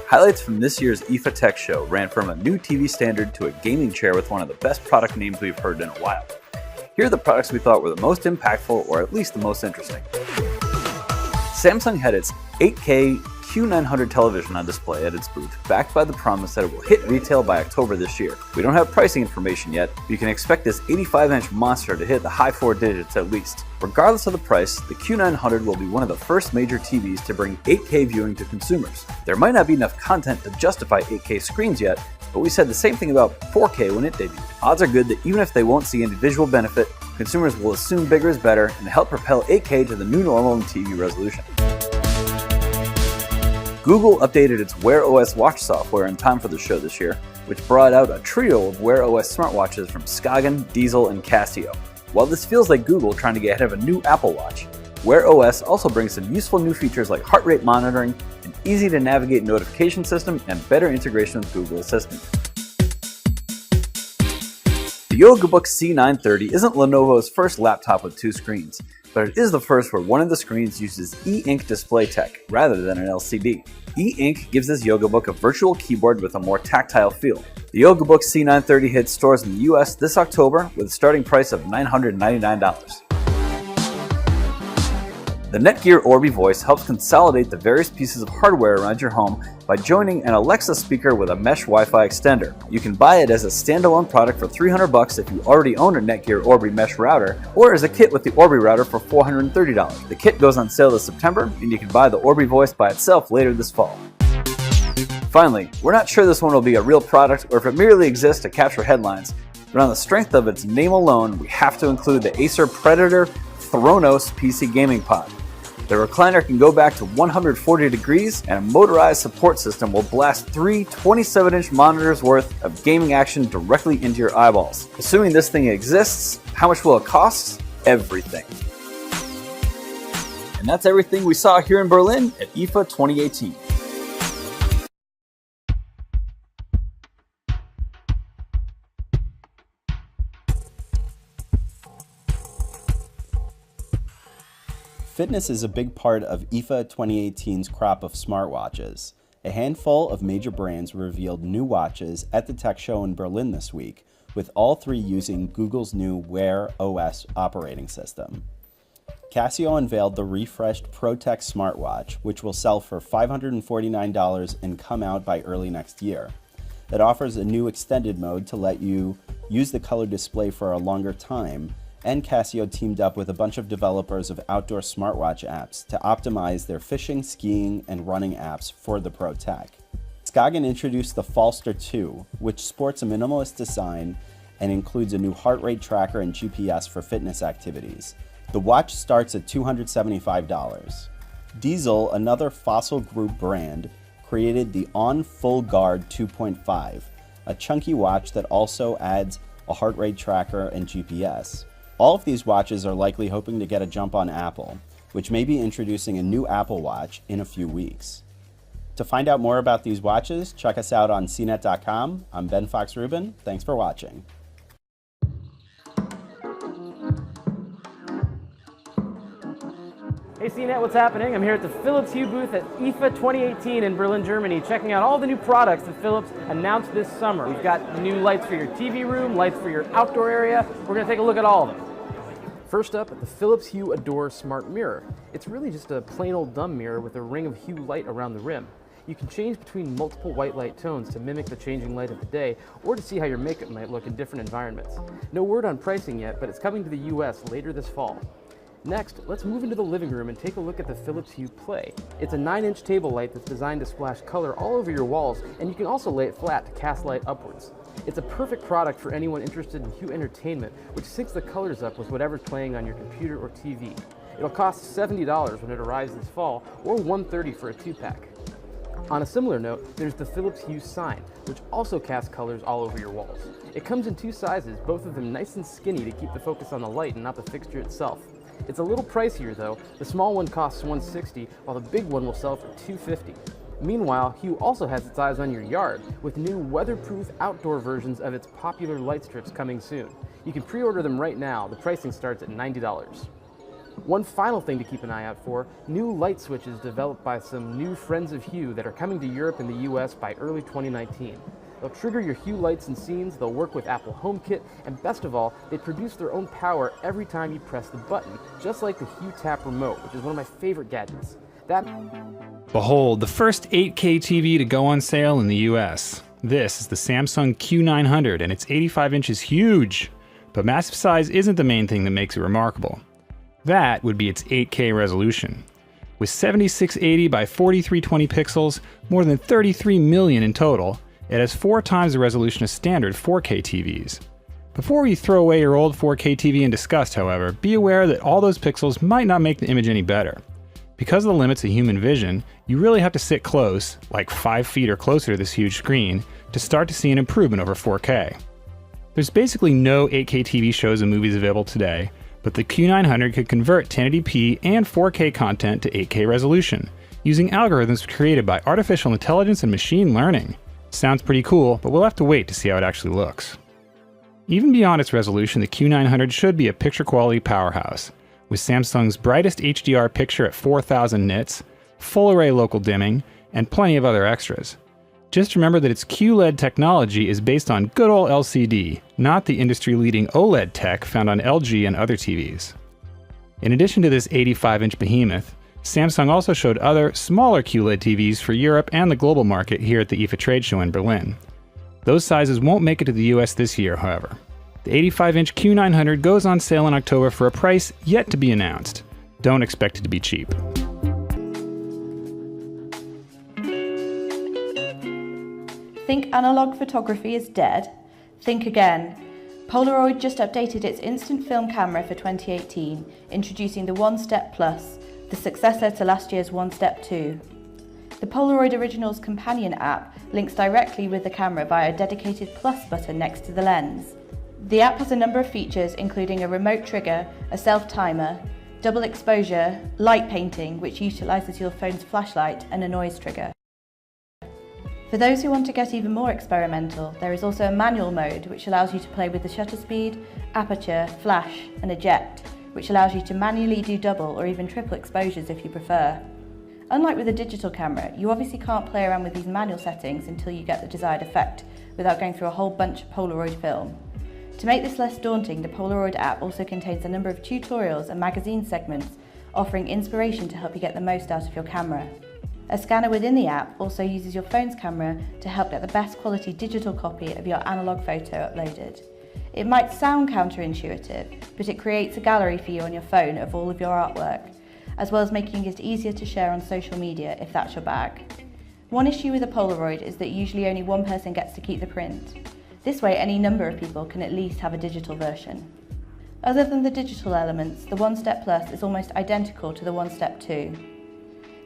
Highlights from this year's IFA Tech Show ran from a new TV standard to a gaming chair with one of the best product names we've heard in a while. Here are the products we thought were the most impactful, or at least the most interesting. Samsung had its 8K Q900 television on display at its booth, backed by the promise that it will hit retail by October this year. We don't have pricing information yet, but you can expect this 85-inch monster to hit the high 4 digits at least. Regardless of the price, the Q900 will be one of the first major TVs to bring 8K viewing to consumers. There might not be enough content to justify 8K screens yet, but we said the same thing about 4K when it debuted. Odds are good that even if they won't see any visual benefit, consumers will assume bigger is better and help propel 8K to the new normal in TV resolution. Google updated its Wear OS watch software in time for the show this year, which brought out a trio of Wear OS smartwatches from Skagen, Diesel, and Casio. While this feels like Google trying to get ahead of a new Apple Watch, Wear OS also brings some useful new features like heart rate monitoring, an easy-to-navigate notification system, and better integration with Google Assistant. The YogaBook C930 isn't Lenovo's first laptop with 2 screens, but it is the first where one of the screens uses e-ink display tech rather than an LCD. E-ink gives this YogaBook a virtual keyboard with a more tactile feel. The YogaBook C930 hits stores in the US this October with a starting price of $999. The Netgear Orbi Voice helps consolidate the various pieces of hardware around your home by joining an Alexa speaker with a mesh Wi-Fi extender. You can buy it as a standalone product for $300 if you already own a Netgear Orbi mesh router, or as a kit with the Orbi router for $430. The kit goes on sale this September, and you can buy the Orbi Voice by itself later this fall. Finally, we're not sure this one will be a real product or if it merely exists to capture headlines, but on the strength of its name alone, we have to include the Acer Predator Thronos PC Gaming Pod. The recliner can go back to 140 degrees, and a motorized support system will blast 3 27-inch monitors worth of gaming action directly into your eyeballs. Assuming this thing exists, how much will it cost? Everything. And that's everything we saw here in Berlin at IFA 2018. Fitness is a big part of IFA 2018's crop of smartwatches. A handful of major brands revealed new watches at the tech show in Berlin this week, with all 3 using Google's new Wear OS operating system. Casio unveiled the refreshed ProTech smartwatch, which will sell for $549 and come out by early next year. It offers a new extended mode to let you use the color display for a longer time, and Casio teamed up with a bunch of developers of outdoor smartwatch apps to optimize their fishing, skiing, and running apps for the ProTech. Skagen introduced the Falster 2, which sports a minimalist design and includes a new heart rate tracker and GPS for fitness activities. The watch starts at $275. Diesel, another Fossil Group brand, created the On Full Guard 2.5, a chunky watch that also adds a heart rate tracker and GPS. All of these watches are likely hoping to get a jump on Apple, which may be introducing a new Apple Watch in a few weeks. To find out more about these watches, check us out on cnet.com. I'm Ben Fox Rubin. Thanks for watching. Hey CNET, what's happening? I'm here at the Philips Hue booth at IFA 2018 in Berlin, Germany, checking out all the new products that Philips announced this summer. We've got new lights for your TV room, lights for your outdoor area. We're going to take a look at all of them. First up, the Philips Hue Adore Smart Mirror. It's really just a plain old dumb mirror with a ring of Hue light around the rim. You can change between multiple white light tones to mimic the changing light of the day, or to see how your makeup might look in different environments. No word on pricing yet, but it's coming to the US later this fall. Next, let's move into the living room and take a look at the Philips Hue Play. It's a 9-inch table light that's designed to splash color all over your walls, and you can also lay it flat to cast light upwards. It's a perfect product for anyone interested in Hue entertainment, which syncs the colors up with whatever's playing on your computer or TV. It'll cost $70 when it arrives this fall, or $130 for a 2-pack. On a similar note, there's the Philips Hue Sign, which also casts colors all over your walls. It comes in 2 sizes, both of them nice and skinny to keep the focus on the light and not the fixture itself. It's a little pricier though. The small one costs $160, while the big one will sell for $250. Meanwhile, Hue also has its eyes on your yard, with new weatherproof outdoor versions of its popular light strips coming soon. You can pre-order them right now. The pricing starts at $90. One final thing to keep an eye out for, new light switches developed by some new friends of Hue that are coming to Europe and the US by early 2019. They'll trigger your Hue lights and scenes, they'll work with Apple HomeKit, and best of all, they produce their own power every time you press the button, just like the Hue Tap remote, which is one of my favorite gadgets. Behold, the first 8K TV to go on sale in the US. This is the Samsung Q900, and it's 85 inches huge. But massive size isn't the main thing that makes it remarkable. That would be its 8K resolution. With 7680 by 4320 pixels, more than 33 million in total, it has 4 times the resolution of standard 4K TVs. Before you throw away your old 4K TV in disgust, however, be aware that all those pixels might not make the image any better. Because of the limits of human vision, you really have to sit close, like 5 feet or closer to this huge screen, to start to see an improvement over 4K. There's basically no 8K TV shows and movies available today, but the Q900 could convert 1080p and 4K content to 8K resolution, using algorithms created by artificial intelligence and machine learning. Sounds pretty cool, but we'll have to wait to see how it actually looks. Even beyond its resolution, the Q900 should be a picture quality powerhouse, with Samsung's brightest HDR picture at 4000 nits, full array local dimming, and plenty of other extras. Just remember that its QLED technology is based on good old LCD, not the industry-leading OLED tech found on LG and other TVs. In addition to this 85-inch behemoth, Samsung also showed other, smaller QLED TVs for Europe and the global market here at the IFA trade show in Berlin. Those sizes won't make it to the US this year, however. The 85-inch Q900 goes on sale in October for a price yet to be announced. Don't expect it to be cheap. Think analog photography is dead? Think again. Polaroid just updated its instant film camera for 2018, introducing the One Step Plus, the successor to last year's One Step 2. The Polaroid Originals companion app links directly with the camera via a dedicated plus button next to the lens. The app has a number of features including a remote trigger, a self-timer, double exposure, light painting which utilises your phone's flashlight, and a noise trigger. For those who want to get even more experimental, there is also a manual mode which allows you to play with the shutter speed, aperture, flash and eject, which allows you to manually do double or even triple exposures if you prefer. Unlike with a digital camera, you obviously can't play around with these manual settings until you get the desired effect without going through a whole bunch of Polaroid film. To make this less daunting, the Polaroid app also contains a number of tutorials and magazine segments offering inspiration to help you get the most out of your camera. A scanner within the app also uses your phone's camera to help get the best quality digital copy of your analog photo uploaded. It might sound counterintuitive, but it creates a gallery for you on your phone of all of your artwork, as well as making it easier to share on social media if that's your bag. One issue with a Polaroid is that usually only one person gets to keep the print. This way any number of people can at least have a digital version. Other than the digital elements, the One Step Plus is almost identical to the One Step 2.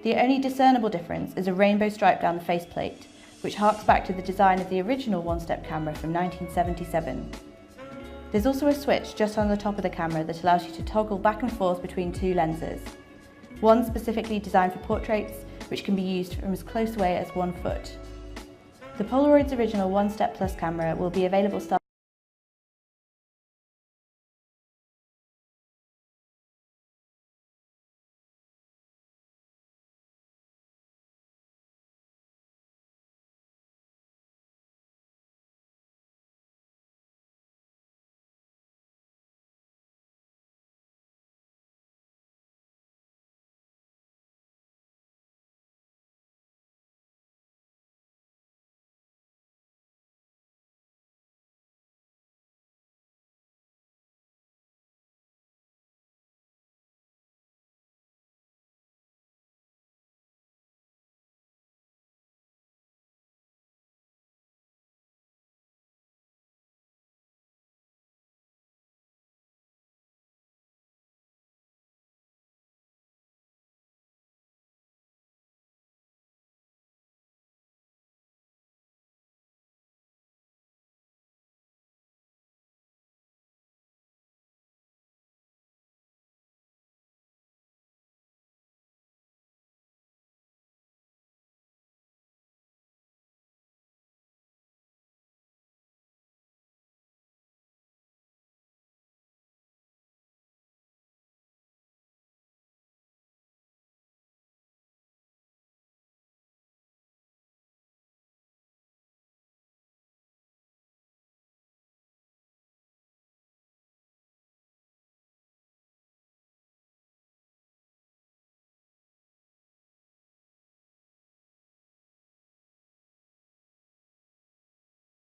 The only discernible difference is a rainbow stripe down the faceplate, which harks back to the design of the original One Step camera from 1977. There's also a switch just on the top of the camera that allows you to toggle back and forth between 2 lenses. One specifically designed for portraits, which can be used from as close away as 1 foot. The Polaroid's original One Step Plus camera will be available starting